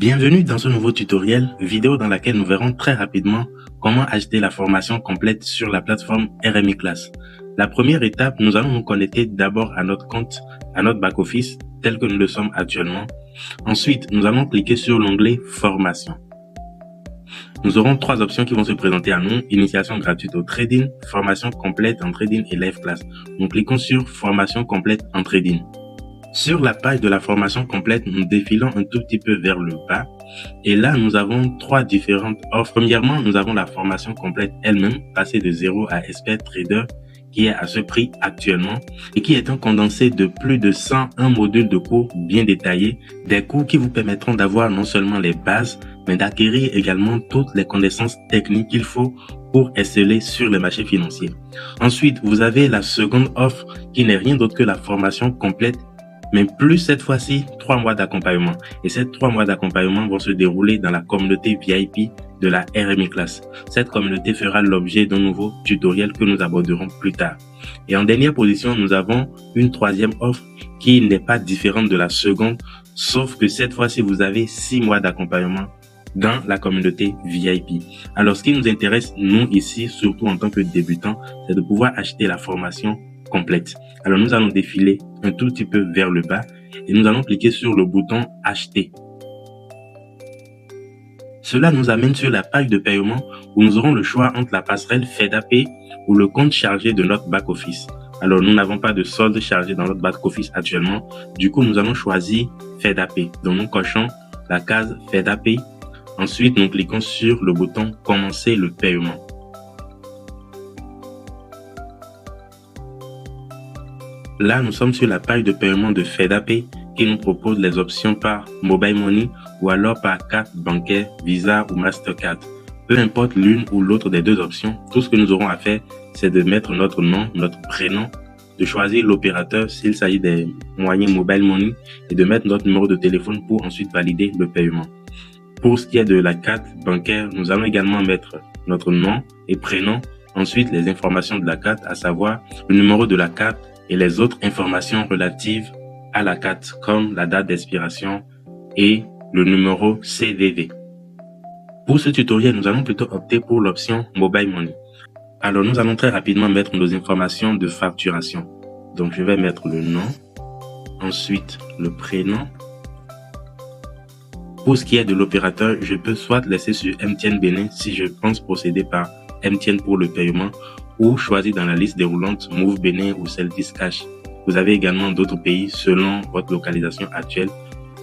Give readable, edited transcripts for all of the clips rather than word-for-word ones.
Bienvenue dans ce nouveau tutoriel vidéo dans laquelle nous verrons très rapidement comment acheter la formation complète sur la plateforme RMI Class. La première étape, nous allons nous connecter d'abord à notre compte, à notre back-office tel que nous le sommes actuellement. Ensuite, nous allons cliquer sur l'onglet Formation. Nous aurons trois options qui vont se présenter à nous: initiation gratuite au trading, formation complète en trading et live class. Nous cliquons sur formation complète en trading. Sur la page de la formation complète, nous défilons un tout petit peu vers le bas et là, nous avons trois différentes offres. Premièrement, nous avons la formation complète elle-même, passée de 0 à expert trader, qui est à ce prix actuellement et qui est un condensé de plus de 101 modules de cours bien détaillés, des cours qui vous permettront d'avoir non seulement les bases, mais d'acquérir également toutes les connaissances techniques qu'il faut pour exceller sur les marchés financiers. Ensuite, vous avez la seconde offre qui n'est rien d'autre que la formation complète, mais plus cette fois-ci 3 mois d'accompagnement. Et ces 3 mois d'accompagnement vont se dérouler dans la communauté VIP de la RMI Class. Cette communauté fera l'objet d'un nouveau tutoriel que nous aborderons plus tard. Et en dernière position, nous avons une troisième offre qui n'est pas différente de la seconde, sauf que cette fois-ci, vous avez 6 mois d'accompagnement dans la communauté VIP. Alors, ce qui nous intéresse, nous, ici, surtout en tant que débutants, c'est de pouvoir acheter la formation complète. Alors, nous allons défiler un tout petit peu vers le bas et nous allons cliquer sur le bouton Acheter. Cela nous amène sur la page de paiement où nous aurons le choix entre la passerelle FedApay ou le compte chargé de notre back-office. Alors, nous n'avons pas de solde chargé dans notre back-office actuellement. Du coup, nous allons choisir FedApay. Donc, nous cochons la case FedApay. Ensuite, nous cliquons sur le bouton Commencer le paiement. Là, nous sommes sur la page de paiement de FedApay qui nous propose les options par Mobile Money ou alors par carte bancaire, Visa ou Mastercard. Peu importe l'une ou l'autre des deux options, tout ce que nous aurons à faire, c'est de mettre notre nom, notre prénom, de choisir l'opérateur s'il s'agit des moyens Mobile Money et de mettre notre numéro de téléphone pour ensuite valider le paiement. Pour ce qui est de la carte bancaire, nous allons également mettre notre nom et prénom, ensuite les informations de la carte, à savoir le numéro de la carte et les autres informations relatives à la carte, comme la date d'expiration et le numéro CVV. Pour ce tutoriel, nous allons plutôt opter pour l'option Mobile Money. Alors, nous allons très rapidement mettre nos informations de facturation. Donc, je vais mettre le nom, ensuite le prénom. Pour ce qui est de l'opérateur, je peux soit laisser sur MTN Bénin si je pense procéder par MTN pour le paiement, ou choisir dans la liste déroulante Move Bénin ou Celtis Cash. Vous avez également d'autres pays selon votre localisation actuelle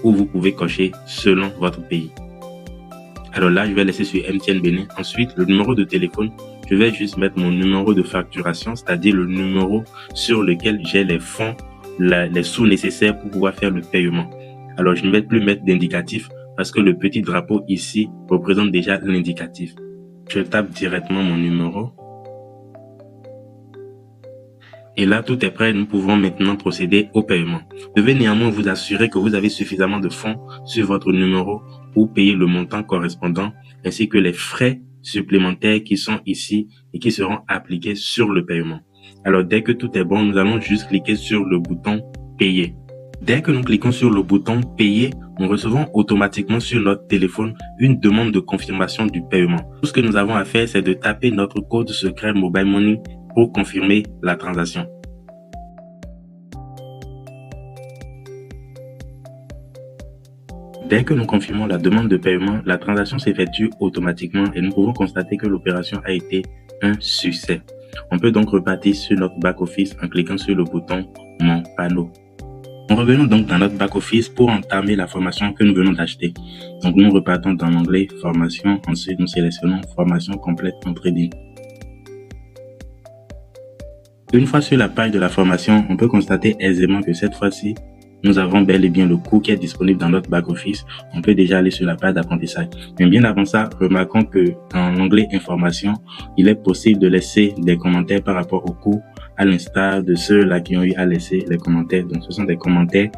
où vous pouvez cocher selon votre pays. Alors là, je vais laisser sur MTN Bénin. Ensuite, le numéro de téléphone, je vais juste mettre mon numéro de facturation, c'est-à-dire le numéro sur lequel j'ai les fonds, les sous nécessaires pour pouvoir faire le paiement. Alors, je ne vais plus mettre d'indicatif parce que le petit drapeau ici représente déjà l'indicatif. Je tape directement mon numéro. Et là, tout est prêt. Nous pouvons maintenant procéder au paiement. Vous devez néanmoins vous assurer que vous avez suffisamment de fonds sur votre numéro pour payer le montant correspondant ainsi que les frais supplémentaires qui sont ici et qui seront appliqués sur le paiement. Alors, dès que tout est bon, nous allons juste cliquer sur le bouton Payer. Dès que nous cliquons sur le bouton Payer, nous recevons automatiquement sur notre téléphone une demande de confirmation du paiement. Tout ce que nous avons à faire, c'est de taper notre code secret Mobile Money pour confirmer la transaction. Dès que nous confirmons la demande de paiement, la transaction s'effectue automatiquement et nous pouvons constater que l'opération a été un succès. On peut donc repartir sur notre back-office en cliquant sur le bouton Mon panneau. Nous revenons donc dans notre back-office pour entamer la formation que nous venons d'acheter. Donc nous repartons dans l'onglet Formation, ensuite nous sélectionnons Formation complète en trading. Une fois sur la page de la formation, on peut constater aisément que cette fois-ci, nous avons bel et bien le cours qui est disponible dans notre back-office. On peut déjà aller sur la page d'apprentissage. Mais bien avant ça, remarquons que dans l'onglet Information, il est possible de laisser des commentaires par rapport au cours, à l'instar de ceux-là qui ont eu à laisser les commentaires. Donc, ce sont des commentaires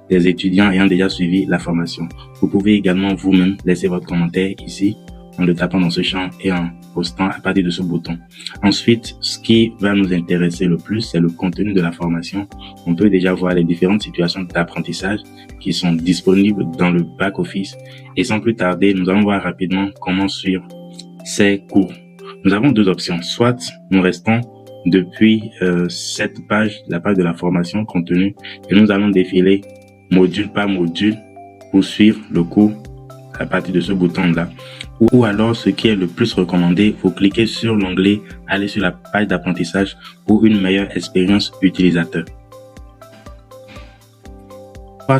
des étudiants ayant déjà suivi la formation. Vous pouvez également vous-même laisser votre commentaire ici en le tapant dans ce champ et en postant à partir de ce bouton. Ensuite, ce qui va nous intéresser le plus, c'est le contenu de la formation. On peut déjà voir les différentes situations d'apprentissage qui sont disponibles dans le back-office. Et sans plus tarder, nous allons voir rapidement comment suivre ces cours. Nous avons deux options. Soit nous restons depuis cette page, la page de la formation contenu, et nous allons défiler module par module pour suivre le cours à partir de ce bouton-là. Ou alors, ce qui est le plus recommandé, vous cliquez sur l'onglet « Aller sur la page d'apprentissage » pour une meilleure expérience utilisateur.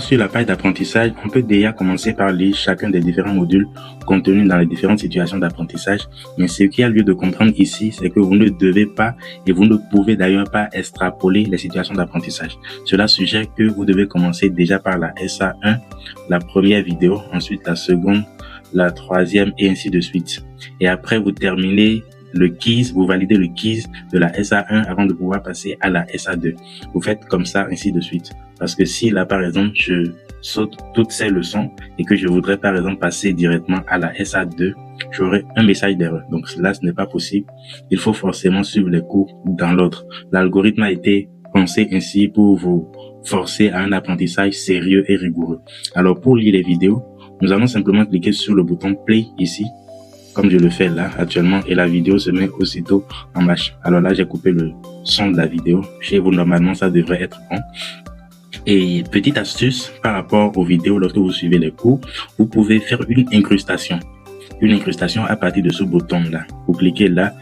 Sur la page d'apprentissage, on peut déjà commencer par lire chacun des différents modules contenus dans les différentes situations d'apprentissage. Mais ce qui a lieu de comprendre ici, c'est que vous ne devez pas et vous ne pouvez d'ailleurs pas extrapoler les situations d'apprentissage. Cela suggère que vous devez commencer déjà par la SA1, la première vidéo, ensuite la seconde, la troisième et ainsi de suite. Et après, vous terminez le quiz, vous validez le quiz de la SA1 avant de pouvoir passer à la SA2. Vous faites comme ça, ainsi de suite. Parce que si là, par exemple, je saute toutes ces leçons et que je voudrais, par exemple, passer directement à la SA2, j'aurai un message d'erreur. Donc là, ce n'est pas possible. Il faut forcément suivre les cours dans l'ordre. L'algorithme a été pensé ainsi pour vous forcer à un apprentissage sérieux et rigoureux. Alors, pour lire les vidéos, nous allons simplement cliquer sur le bouton Play ici, comme je le fais là actuellement, et la vidéo se met aussitôt en marche. Alors là, j'ai coupé le son de la vidéo. Chez vous, normalement, ça devrait être bon. Et petite astuce par rapport aux vidéos, lorsque vous suivez les cours, vous pouvez faire une incrustation. Une incrustation à partir de ce bouton-là. Vous cliquez là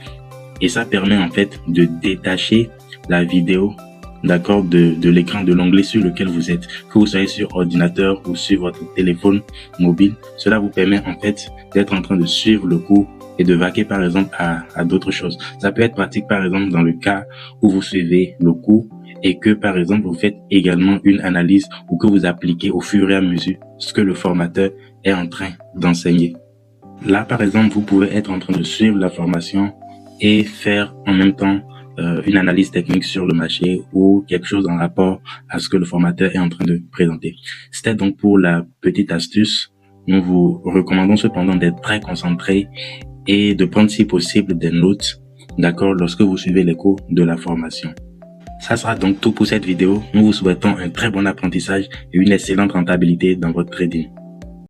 et ça permet en fait de détacher la vidéo, d'accord, de l'écran de l'onglet sur lequel vous êtes. Que vous soyez sur ordinateur ou sur votre téléphone mobile, cela vous permet en fait d'être en train de suivre le cours et de vaquer par exemple à d'autres choses. Ça peut être pratique par exemple dans le cas où vous suivez le cours et que par exemple vous faites également une analyse ou que vous appliquez au fur et à mesure ce que le formateur est en train d'enseigner. Là par exemple, vous pouvez être en train de suivre la formation et faire en même temps une analyse technique sur le marché ou quelque chose en rapport à ce que le formateur est en train de présenter. C'était donc pour la petite astuce. Nous vous recommandons cependant d'être très concentré et de prendre si possible des notes, d'accord, lorsque vous suivez les cours de la formation. Ça sera donc tout pour cette vidéo. Nous vous souhaitons un très bon apprentissage et une excellente rentabilité dans votre trading.